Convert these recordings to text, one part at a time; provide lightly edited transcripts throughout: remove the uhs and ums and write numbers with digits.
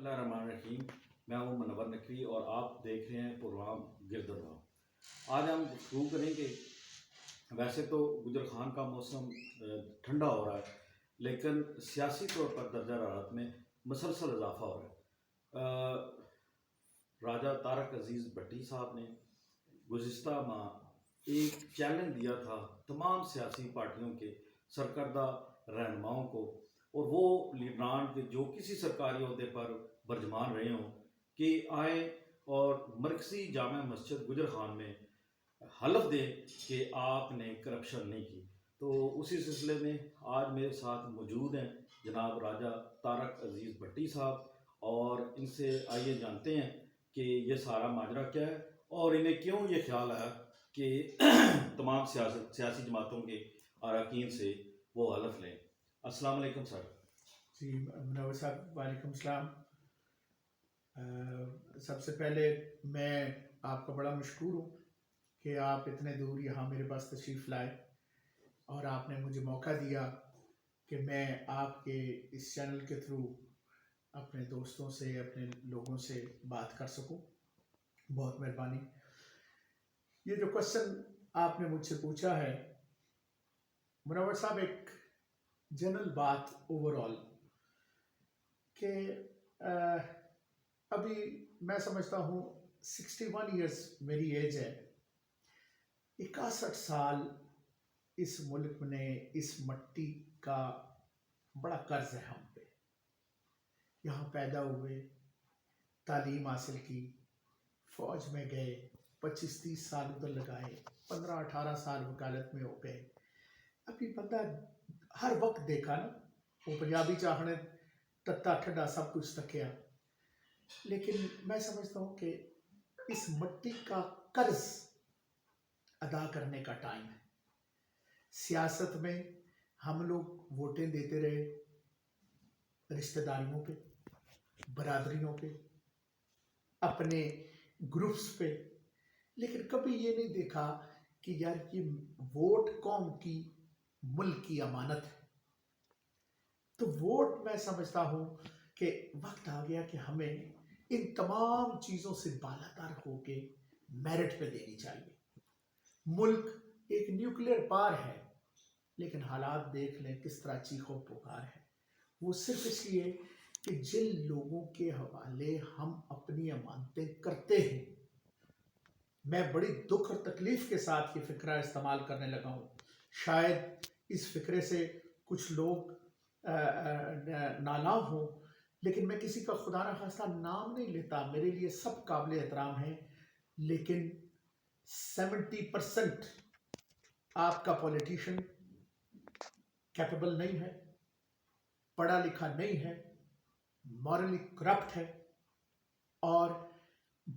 اللہ الرحمن الرحیم. میں ہوں منور نقوی اور آپ دیکھ رہے ہیں پروگرام گرد الراہ. آج ہم گفتگو کریں گے. ویسے تو گجر خان کا موسم ٹھنڈا ہو رہا ہے، لیکن سیاسی طور پر درجہ حرارت میں مسلسل اضافہ ہو رہا ہے. راجہ طارق عزیز بھٹی صاحب نے گزشتہ ماہ ایک چیلنج دیا تھا تمام سیاسی پارٹیوں کے سرکردہ رہنماؤں کو، اور وہ لیڈران کے جو کسی سرکاری عہدے پر برجمان رہے ہوں کہ آئیں اور مرکزی جامع مسجد گجر خان میں حلف دیں کہ آپ نے کرپشن نہیں کی. تو اسی سلسلے میں آج میرے ساتھ موجود ہیں جناب راجہ طارق عزیز بھٹی صاحب، اور ان سے آئیے جانتے ہیں کہ یہ سارا ماجرا کیا ہے اور انہیں کیوں یہ خیال آیا کہ تمام سیاسی جماعتوں کے اراکین سے وہ حلف لیں. السلام علیکم سر. جی منور صاحب، وعلیکم السلام. سب سے پہلے میں آپ کا بڑا مشکور ہوں کہ آپ اتنے دور یہاں میرے پاس تشریف لائے اور آپ نے مجھے موقع دیا کہ میں آپ کے اس چینل کے تھرو اپنے دوستوں سے، اپنے لوگوں سے بات کر سکوں. بہت مہربانی. یہ جو کوشچن آپ نے مجھ سے پوچھا ہے منور صاحب، ایک جنرل بات اوور آل کہ ابھی میں سمجھتا ہوں 61 ایئرس میری ایج ہے. 61 سال اس ملک نے، اس مٹی کا بڑا قرض ہے ہم پہ. یہاں پیدا ہوئے، تعلیم حاصل کی، فوج میں گئے، 25-30 سال ادھر لگائے، 15-18 سال وکالت میں ہو گئے. ابھی بندہ ہر وقت دیکھا نا، وہ پنجابی چاہنے تتا ٹھڈا سب کچھ تکیا. لیکن میں سمجھتا ہوں کہ اس مٹی کا قرض ادا کرنے کا ٹائم ہے. سیاست میں ہم لوگ ووٹیں دیتے رہے رشتہ داریوں پہ، برادریوں پہ، اپنے گروپس پہ، لیکن کبھی یہ نہیں دیکھا کہ یار یہ ووٹ قوم کی، ملک کی امانت ہے. تو ووٹ میں سمجھتا ہوں کہ وقت آ گیا کہ ہمیں ان تمام چیزوں سے بالاتر ہو کے میرٹ پہ دینی چاہیے. ملک ایک نیوکلیئر پار ہے، لیکن حالات دیکھ لیں کس طرح چیخو پکار ہے. وہ صرف اس لیے کہ جن لوگوں کے حوالے ہم اپنی امانتیں کرتے ہیں. میں بڑی دکھ اور تکلیف کے ساتھ یہ فقرہ استعمال کرنے لگا ہوں. شاید اس فقرے سے کچھ لوگ نالاں ہوں، لیکن میں کسی کا خدا نخواستہ نام نہیں لیتا، میرے لیے سب قابل احترام ہیں. لیکن 70% آپ کا پولیٹیشین کیپیبل نہیں ہے، پڑھا لکھا نہیں ہے، مورلی کرپٹ ہے، اور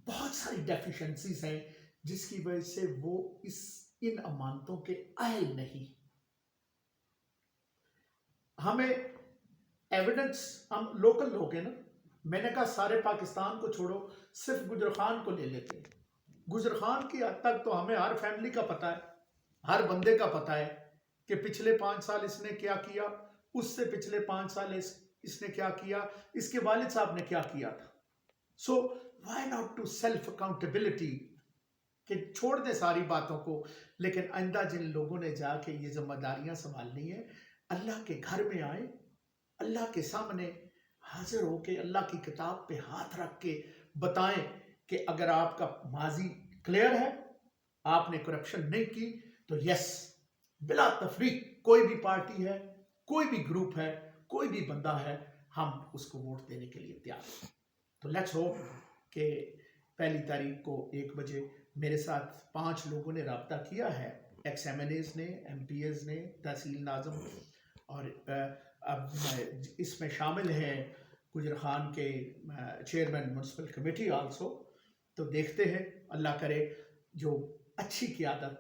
بہت ساری ڈیفیشنسیز ہیں جس کی وجہ سے وہ ان امانتوں کے اہل نہیں. ہمیں ایویڈنس، ہم لوکل لوگ ہیں نا. میں نے کہا سارے پاکستان کو چھوڑو، صرف گجر خان کو لے لیتے ہیں. گجر خان کی حد تک تو ہمیں ہر فیملی کا پتہ ہے، ہر بندے کا پتہ ہے کہ پچھلے 5 سال اس نے کیا کیا، اس سے پچھلے 5 سال اس نے کیا کیا، اس کے والد صاحب نے کیا کیا تھا. So why not to self accountability, کہ چھوڑ دیں ساری باتوں کو. لیکن آئندہ جن لوگوں نے جا کے یہ ذمہ داریاں سنبھالنی ہے، اللہ کے گھر میں آئیں، اللہ کے سامنے حاضر ہو کے اللہ کی کتاب پہ ہاتھ رکھ کے بتائیں کہ اگر آپ کا ماضی کلیئر ہے، آپ نے کرپشن نہیں کی، تو یس، بلا تفریق کوئی بھی پارٹی ہے، کوئی بھی گروپ ہے، کوئی بھی بندہ ہے، ہم اس کو ووٹ دینے کے لیے تیار ہیں. تو لیٹس ہوپ کہ 1 تاریخ کو 1 بجے میرے ساتھ 5 لوگوں نے رابطہ کیا ہے، ایکس ایم ایل ایز نے، ایم پی ایز نے، تحصیل ناظم، اور اب اس میں شامل ہیں گجر خان کے چیئرمین میونسپل کمیٹی آلسو. تو دیکھتے ہیں، اللہ کرے جو اچھی قیادت،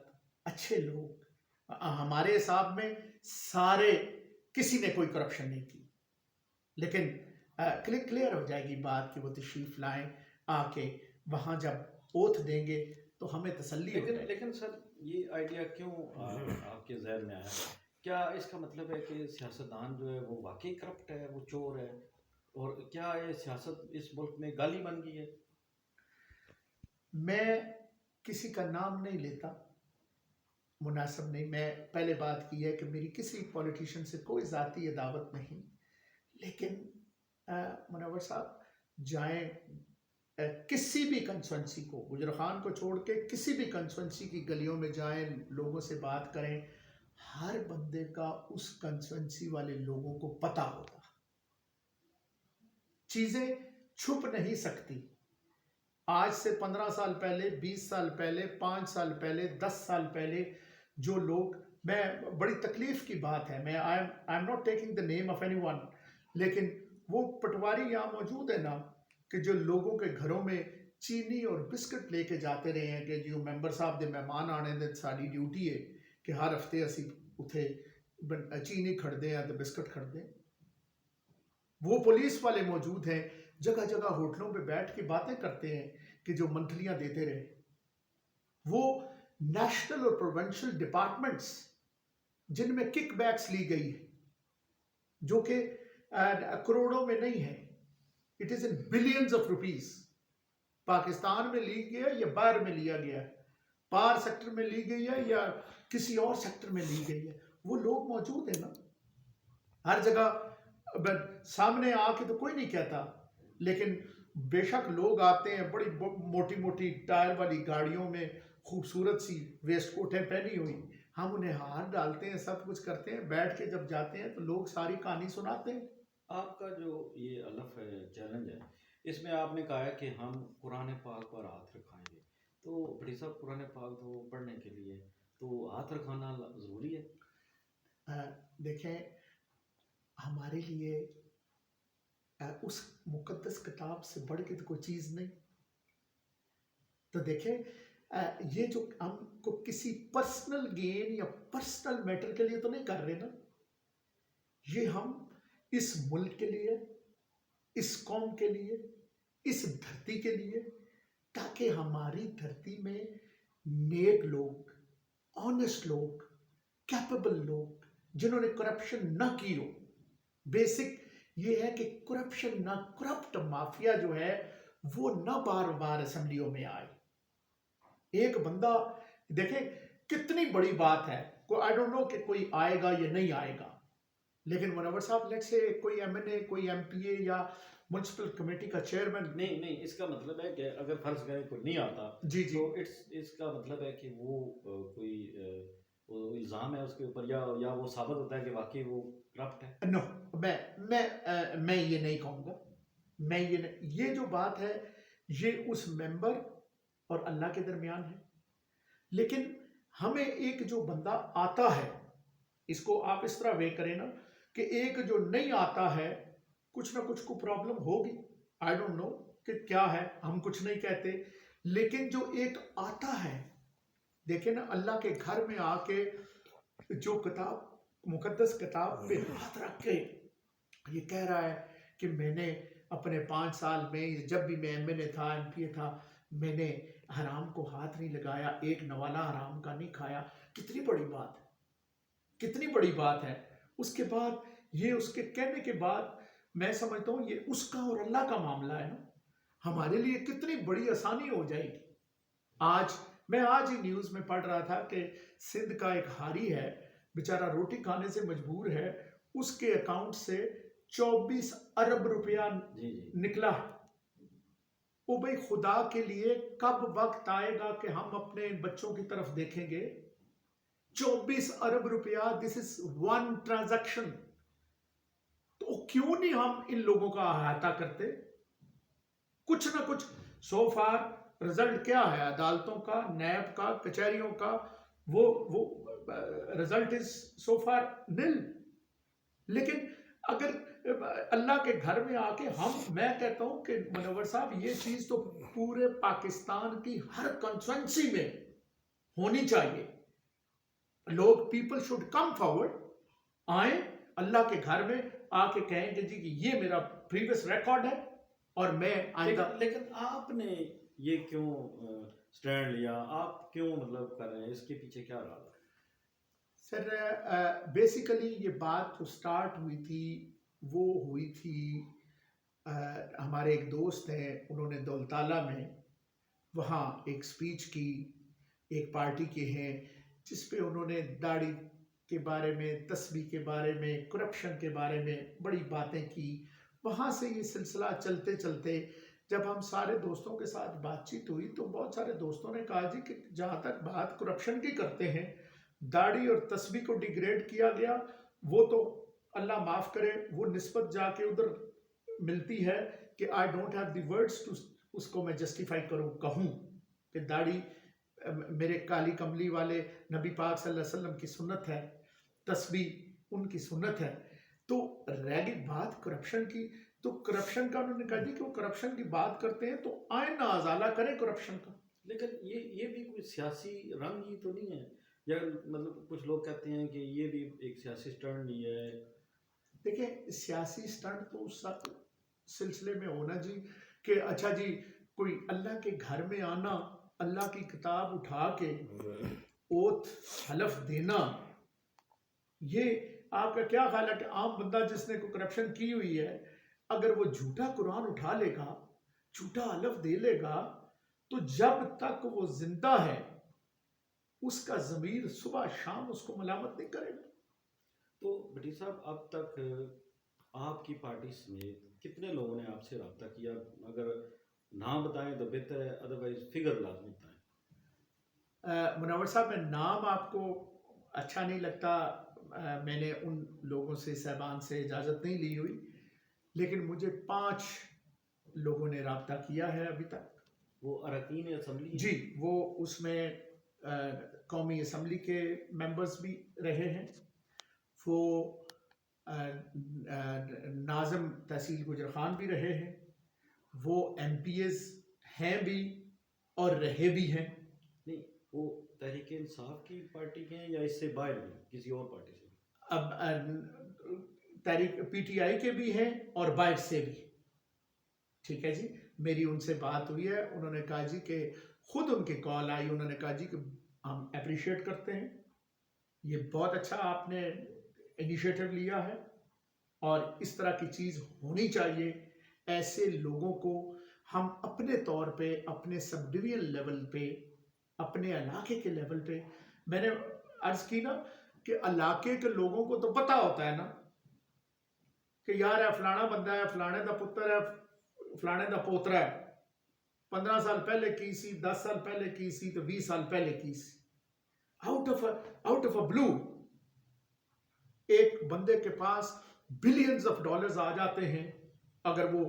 اچھے لوگ. ہمارے حساب میں سارے، کسی نے کوئی کرپشن نہیں کی، لیکن کلیئر ہو جائے گی بات کہ وہ تشریف لائیں آ کے، وہاں جب اوتھ دیں گے تو ہمیں تسلی ہو جائے. لیکن سر، یہ آئیڈیا کیوں آپ کے ذہن میں آیا؟ کیا اس کا مطلب ہے کہ سیاستدان جو ہے وہ واقعی کرپٹ ہے، وہ چور ہے؟ اور کیا یہ سیاست اس ملک میں گالی بن گئی ہے؟ میں کسی کا نام نہیں لیتا، مناسب نہیں. میں پہلے بات کی ہے کہ میری کسی پولیٹیشین سے کوئی ذاتی عداوت نہیں، لیکن منور صاحب جائیں کسی بھی کنسٹوئنسی کو، گجر خان کو چھوڑ کے کسی بھی کنسٹوئنسی کی گلیوں میں جائیں، لوگوں سے بات کریں، ہر بندے کا اس کنسٹوئنسی والے لوگوں کو پتہ ہوگا. چیزیں چھپ نہیں سکتی. آج سے 15 سال پہلے، 20 سال پہلے، 5 سال پہلے، 10 سال پہلے جو لوگ، میں بڑی تکلیف کی بات ہے، میں I am not taking the name of any one, لیکن وہ پٹواری یہاں موجود ہے نا، کہ جو لوگوں کے گھروں میں چینی اور بسکٹ لے کے جاتے رہے ہیں کہ جو ممبر صاحب دے مہمان آنے دے ساری ڈیوٹی ہے کہ ہر ہفتے اسی اتھے چینی کھڑ دیں یا بسکٹ کھڑ دیں. وہ پولیس والے موجود ہیں، جگہ جگہ ہوٹلوں پہ بیٹھ کے باتیں کرتے ہیں کہ جو منتھلیاں دیتے رہے. وہ نیشنل اور پروونشل ڈپارٹمنٹس جن میں کک بیکس لی گئی ہے، جو کہ کروڑوں میں نہیں ہے، it is in billions of rupees, Pakistan میں لی گیا یا باہر میں لیا گیا ہے، پار سیکٹر میں لی گئی ہے یا کسی اور سیکٹر میں لی گئی ہے. وہ لوگ موجود ہیں نا ہر جگہ. سامنے آ کے تو کوئی نہیں کہتا، لیکن بے شک لوگ آتے ہیں بڑی موٹی موٹی ٹائر والی گاڑیوں میں، خوبصورت سی ویسٹ کوٹیں پہنی ہوئی، ہم انہیں ہاتھ ڈالتے ہیں، سب کچھ کرتے ہیں، بیٹھ کے جب جاتے ہیں تو لوگ ساری کہانی سناتے ہیں. آپ کا جو یہ الف ہے، چیلنج ہے، اس میں آپ نے کہا ہے کہ ہم قرآن پاک پر ہاتھ رکھائیں گے، تو بھٹی صاحب قرآن پاک تو پڑھنے کے لیے تو ہاتھ رکھانا ضروری ہے؟ دیکھیں، ہمارے لیے اس مقدس کتاب سے بڑھ کے تو کوئی چیز نہیں. تو دیکھیں یہ جو ہم کو کسی پرسنل گین یا پرسنل میٹر کے لیے تو نہیں کر رہے نا، یہ ہم اس ملک کے لیے، اس قوم کے لیے، اس دھرتی کے لیے، تاکہ ہماری دھرتی میں نیک لوگ، آنےسٹ لوگ، کیپیبل لوگ، جنہوں نے کرپشن نہ کی ہو. بیسک یہ ہے کہ کرپشن نہ، کرپٹ مافیا جو ہے وہ نہ بار بار اسمبلیوں میں آئے. ایک بندہ، دیکھیں کتنی بڑی بات ہے، آئی ڈونٹ نو کہ کوئی آئے گا یا نہیں آئے گا، لیکن منور صاحب لیٹ سے کوئی ایم این اے، کوئی ایم پی اے یا میونسپل کمیٹی کا چیئرمین، نہیں اس کا مطلب ہے کہ اگر فرض کریں کوئی نہیں آتا جی جی، تو اس کا مطلب ہے کہ وہ کوئی الزام ہے اس کے اوپر، یا وہ ثابت ہوتا ہے کہ واقعی وہ کرپٹ ہے. نو، میں یہ نہیں کہوں گا. میں یہ جو بات ہے یہ اس ممبر اور اللہ کے درمیان ہے. لیکن ہمیں ایک جو بندہ آتا ہے، اس کو آپ اس طرح وے کریں نا کہ ایک جو نہیں آتا ہے کچھ نہ کچھ کو پرابلم ہوگی. آئی ڈونٹ نو کہ کیا ہے، ہم کچھ نہیں کہتے، لیکن جو ایک آتا ہے، دیکھیں نا اللہ کے گھر میں آ کے جو کتاب، مقدس کتاب پہ ہاتھ رکھ کے یہ کہہ رہا ہے کہ میں نے اپنے 5 سال میں جب بھی میں ایم این اے تھا، ایم پی اے تھا، میں نے حرام کو ہاتھ نہیں لگایا، ایک نوالا حرام کا نہیں کھایا. کتنی بڑی بات ہے، کتنی بڑی بات ہے. اس کے بعد یہ اس کے کہنے کے بعد میں سمجھتا ہوں یہ اس کا اور اللہ کا معاملہ ہے نا. ہمارے لیے کتنی بڑی آسانی ہو جائے گی. میں آج ہی نیوز میں پڑھ رہا تھا کہ سندھ کا ایک حاری ہے، بیچارہ روٹی کھانے سے مجبور ہے، اس کے اکاؤنٹ سے 24 ارب روپیہ نکلا. او بھائی خدا کے لیے کب وقت آئے گا کہ ہم اپنے بچوں کی طرف دیکھیں گے؟ 24 ارب روپیہ، دس از ون ٹرانزیکشن. تو کیوں نہیں ہم ان لوگوں کا احاطہ کرتے؟ کچھ نہ کچھ. سو فار رزلٹ کیا ہے؟ عدالتوں کا، نیب کا، کچہریوں کا، وہ result is so for null. لیکن اگر اللہ کے گھر میں آ کے میں کہتا ہوں کہ منور صاحب یہ چیز تو پورے پاکستان کی ہر کنسٹیٹوئنسی میں ہونی چاہیے. لوگ، پیپل شوڈ کم فارورڈ، آئیں اللہ کے گھر میں آ کے کہیں کہ جی یہ میرا پریویس ریکارڈ ہے اور میں آئندہ. لیکن آپ نے یہ کیوں سٹینڈ لیا؟ آپ کیوں مطلب کر رہے ہیں؟ اس کے پیچھے کیا رہا؟ سر بیسیکلی یہ بات جو سٹارٹ ہوئی تھی وہ ہوئی تھی ہمارے ایک دوست ہیں، انہوں نے دولتالہ میں وہاں ایک سپیچ کی، ایک پارٹی کے ہیں، جس پہ انہوں نے داڑھی کے بارے میں، تسبیح کے بارے میں، کرپشن کے بارے میں بڑی باتیں کی. وہاں سے یہ سلسلہ چلتے چلتے جب ہم سارے دوستوں کے ساتھ بات چیت ہوئی تو بہت سارے دوستوں نے کہا جی کہ جہاں تک بات کرپشن کی کرتے ہیں، داڑھی اور تسبیح کو ڈیگریڈ کیا گیا، وہ تو اللہ معاف کرے، وہ نسبت جا کے ادھر ملتی ہے کہ I don't have the words to اس کو میں جسٹیفائی کہوں کہ داڑھی میرے کالی کملی والے نبی پاک صلی اللہ علیہ وسلم کی سنت ہے، تسبیح ان کی سنت ہے. تو رہ گئی بات کرپشن کی، تو کرپشن کا انہوں نے کہا جی کہ وہ کرپشن کی بات کرتے ہیں تو آئیں نہ ازالہ کریں کرپشن کا. لیکن یہ بھی کوئی سیاسی رنگ ہی تو نہیں ہے، یا مطلب کچھ لوگ کہتے ہیں کہ یہ بھی ایک سیاسی سٹنٹ نہیں ہے. دیکھیں سیاسی سٹنٹ تو اس سلسلے میں ہونا جی کہ اچھا جی کوئی اللہ کے گھر میں آنا، اللہ کی کتاب اٹھا کے اوتھ حلف دینا، یہ آپ کا کیا خیال ہے کہ عام بندہ جس نے کوئی کرپشن کی ہوئی ہے اگر وہ جھوٹا قرآن اٹھا لے گا، جھوٹا حلف دے لے گا، تو جب تک وہ زندہ ہے اس کا ضمیر صبح شام اس کو ملامت نہیں کرے گا. تو بھٹی صاحب اب تک آپ کی پارٹی سمیت کتنے لوگوں نے آپ سے رابطہ کیا؟ اگر نام بتائیں تو بہتر ہے، ادروائز فگر لازمی بتائیں. منور صاحب میں نام آپ کو اچھا نہیں لگتا، میں نے ان لوگوں سے صاحبان سے اجازت نہیں لی ہوئی، لیکن مجھے 5 لوگوں نے رابطہ کیا ہے ابھی تک. وہ اراکین اسمبلی جی وہ اس میں قومی اسمبلی کے ممبرز بھی رہے ہیں، وہ ناظم تحصیل گجرخان بھی رہے ہیں، وہ ایم پی ایز ہیں بھی اور رہے بھی ہیں. نہیں، وہ تحریک انصاف کی پارٹی کے ہیں یا اس سے باہر بھی کسی اور پارٹی سے؟ اب تحریک پی ٹی آئی کے بھی ہیں اور باہر سے بھی. ٹھیک ہے جی، میری ان سے بات ہوئی ہے، انہوں نے کہا جی کہ خود ان کی کال آئی، انہوں نے کہا جی کہ ہم اپریشیٹ کرتے ہیں، یہ بہت اچھا آپ نے انیشیٹو لیا ہے اور اس طرح کی چیز ہونی چاہیے. ایسے لوگوں کو ہم اپنے طور پہ، اپنے سب ڈویژن لیول پہ، اپنے علاقے کے لیول پہ، میں نے عرض کی نا کہ علاقے کے لوگوں کو تو پتہ ہوتا ہے نا کہ یار ہے فلانا بندہ ہے، فلانے دا پتر ہے، فلانے دا پوترا ہے، 15 سال پہلے کی سی، 10 سال پہلے کی سی، تو 20 سال پہلے کی سی. آؤٹ آف اے بلو ایک بندے کے پاس بلینز آف ڈالرز آ جاتے ہیں اگر وہ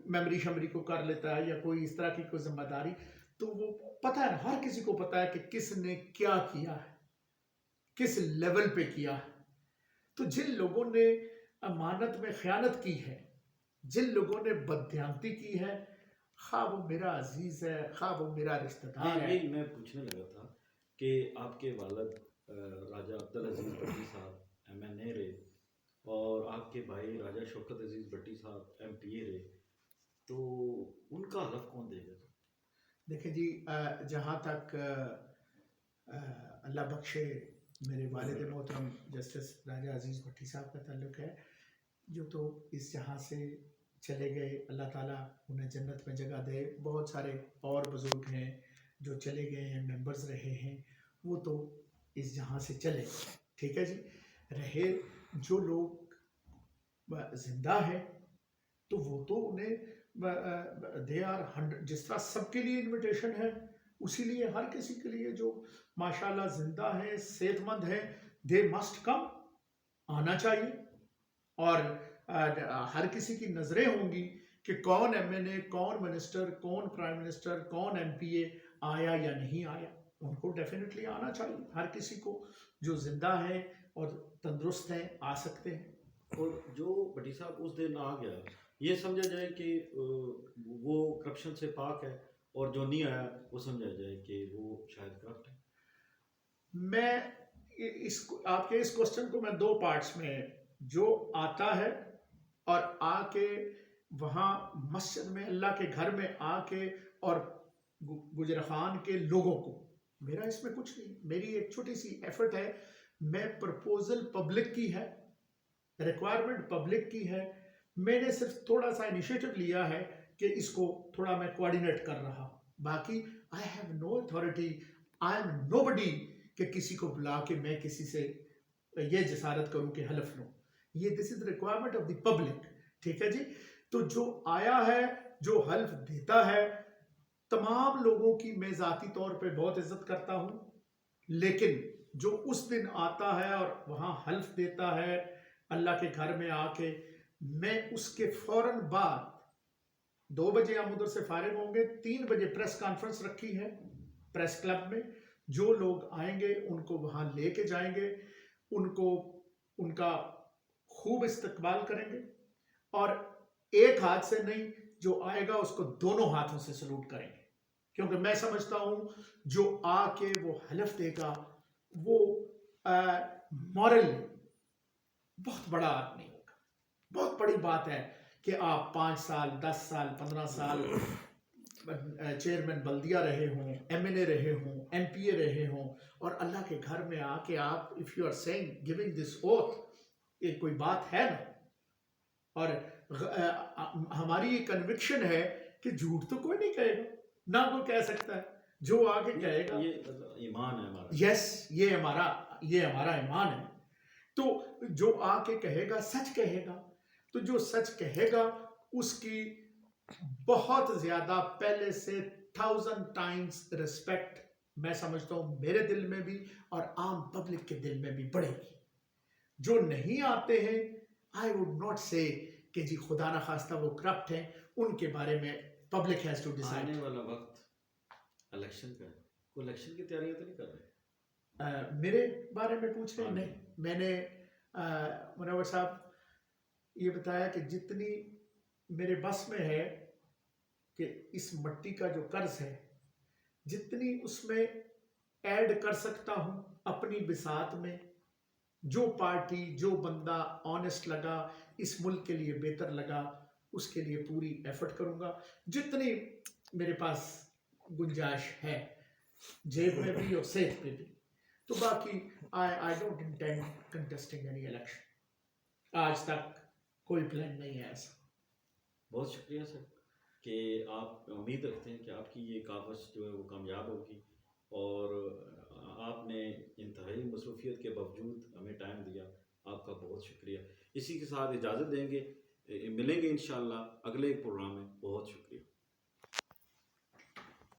میموری شمری کو کر لیتا ہے یا کوئی اس طرح کی کوئی ذمہ داری، تو وہ پتہ ہے، ہر کسی کو پتہ ہے کہ کس نے کیا کیا ہے، کس لیول پہ کیا ہے. تو جن لوگوں نے امانت میں خیانت کی ہے، جن لوگوں نے بددھیانتی کی ہے، خواہ وہ میرا عزیز ہے، خواہ وہ میرا رشتہ دار ہے. یہی میں پوچھنے لگا تھا کہ آپ کے والد راجہ عبدالعزیز بھٹی صاحب ایم این اے رہے اور آپ کے بھائی راجہ شوکت عزیز بھٹی صاحب ایم پی اے رہے، تو ان کا حلف کون دے گا؟ دیکھیں جی جہاں تک اللہ بخشے میرے والد محترم جسٹس راجہ عزیز بھٹی صاحب کا تعلق ہے، جو تو اس جہاں سے چلے گئے، اللہ تعالیٰ انہیں جنت میں جگہ دے. بہت سارے اور بزرگ ہیں جو چلے گئے ہیں، ممبرز رہے ہیں، وہ تو اس جہاں سے چلے. ٹھیک ہے جی، رہے جو لوگ زندہ ہیں تو وہ تو انہیں دے آر 100، جس طرح سب کے لیے انویٹیشن ہے اسی لیے ہر کسی کے لیے جو ماشاءاللہ زندہ ہے، صحت مند ہے، دے مسٹ کم، آنا چاہیے. اور ہر کسی کی نظریں ہوں گی کہ کون ایم این اے، کون منسٹر، کون پرائم منسٹر، کون ایم پی اے آیا یا نہیں آیا. ان کو ڈیفینیٹلی آنا چاہیے، ہر کسی کو جو زندہ ہے اور تندرست ہیں آ سکتے ہیں. اور جو بھٹی صاحب اس دن آ گیا، یہ سمجھا جائے کہ وہ کرپشن سے پاک ہے، اور جو نہیں آیا وہ سمجھا جائے کہ وہ شاید کرپٹ ہے. میں آپ کے اس کوسچن کو میں 2 پارٹس میں، جو آتا ہے اور آ کے وہاں مسجد میں اللہ کے گھر میں آ کے اور گجرخان کے لوگوں کو، میرا اس میں کچھ نہیں، میری ایک چھوٹی سی ایفرٹ ہے. میں پرپوزل پبلک کی ہے، ریکوائرمنٹ پبلک کی ہے، میں نے صرف تھوڑا سا انیشیٹو لیا ہے کہ اس کو تھوڑا میں کوآرڈینیٹ کر رہا ہوں. باقی I have no authority, I am nobody کہ کسی کو بلا کے میں کسی سے یہ جسارت کروں کہ حلف لوں. یہ this is requirement of the public. ٹھیک ہے جی. تو جو آیا ہے, جو حلف دیتا ہے, تمام لوگوں کی میں ذاتی طور پہ بہت عزت کرتا ہوں, لیکن جو اس دن آتا ہے اور وہاں حلف دیتا ہے اللہ کے گھر میں آ کے, میں اس کے فوراً بعد 2 بجے ہم ادھر سے فارغ ہوں گے, 3 بجے پریس کانفرنس رکھی ہے پریس کلب میں. جو لوگ آئیں گے ان کو وہاں لے کے جائیں گے, ان کو ان کا خوب استقبال کریں گے, اور ایک ہاتھ سے نہیں, جو آئے گا اس کو دونوں ہاتھوں سے سلوٹ کریں گے. کیونکہ میں سمجھتا ہوں جو آ کے وہ حلف دے گا وہ مورل بہت بڑا آدمی ہوگا. بہت بڑی بات ہے کہ آپ 5 سال 10 سال 15 سال چیئرمین بلدیہ رہے ہوں, ایم ایل اے رہے ہوں, ایم پی اے رہے ہوں, اور اللہ کے گھر میں آ کے آپ if you are seeing giving this oath, یہ کوئی بات ہے نا. اور ہماری یہ کنوکشن ہے کہ جھوٹ تو کوئی نہیں کہے گا, نہ کوئی کہہ سکتا ہے. جو آگے کہے گا, یہ ایمان ہے ہمارا. یس, یہ ہمارا ایمان ہے. تو جو آ کے کہے گا سچ کہے گا. تو جو سچ کہے گا اس کی بہت زیادہ پہلے سے 1000 ٹائمز رسپیکٹ میں سمجھتا ہوں میرے دل میں بھی اور عام پبلک کے دل میں بھی بڑھے گی. جو نہیں آتے ہیں I would not say کہ جی خدا نخواستہ وہ کرپٹ ہیں, ان کے بارے میں پبلک ہیز ٹو ڈیسائیڈ. آنے والا وقت الیکشن کا ہے, کوئی الیکشن کی تیاریاں تو نہیں کر رہے؟ میرے بارے میں پوچھ رہے ہیں؟ نہیں, میں نے منور صاحب یہ بتایا کہ جتنی میرے بس میں ہے کہ اس مٹی کا جو قرض ہے, جتنی اس میں ایڈ کر سکتا ہوں اپنی بساط میں, جو پارٹی جو بندہ آنیسٹ لگا, اس ملک کے لیے بہتر لگا, اس کے لیے پوری ایفرٹ کروں گا جتنی میرے پاس گنجائش ہے, جیب میں بھی اور صحت پہ بھی. تو باقی I don't intend contesting any election. آج تک کوئی پلان نہیں ہے ایسا. بہت شکریہ سر کہ آپ امید رکھتے ہیں کہ آپ کی یہ کاوش جو ہے وہ کامیاب ہوگی, اور آپ نے انتہائی مصروفیت کے باوجود ہمیں ٹائم دیا, آپ کا بہت شکریہ. اسی کے ساتھ اجازت دیں گے, ملیں گے انشاءاللہ اگلے پروگرام میں. بہت شکریہ.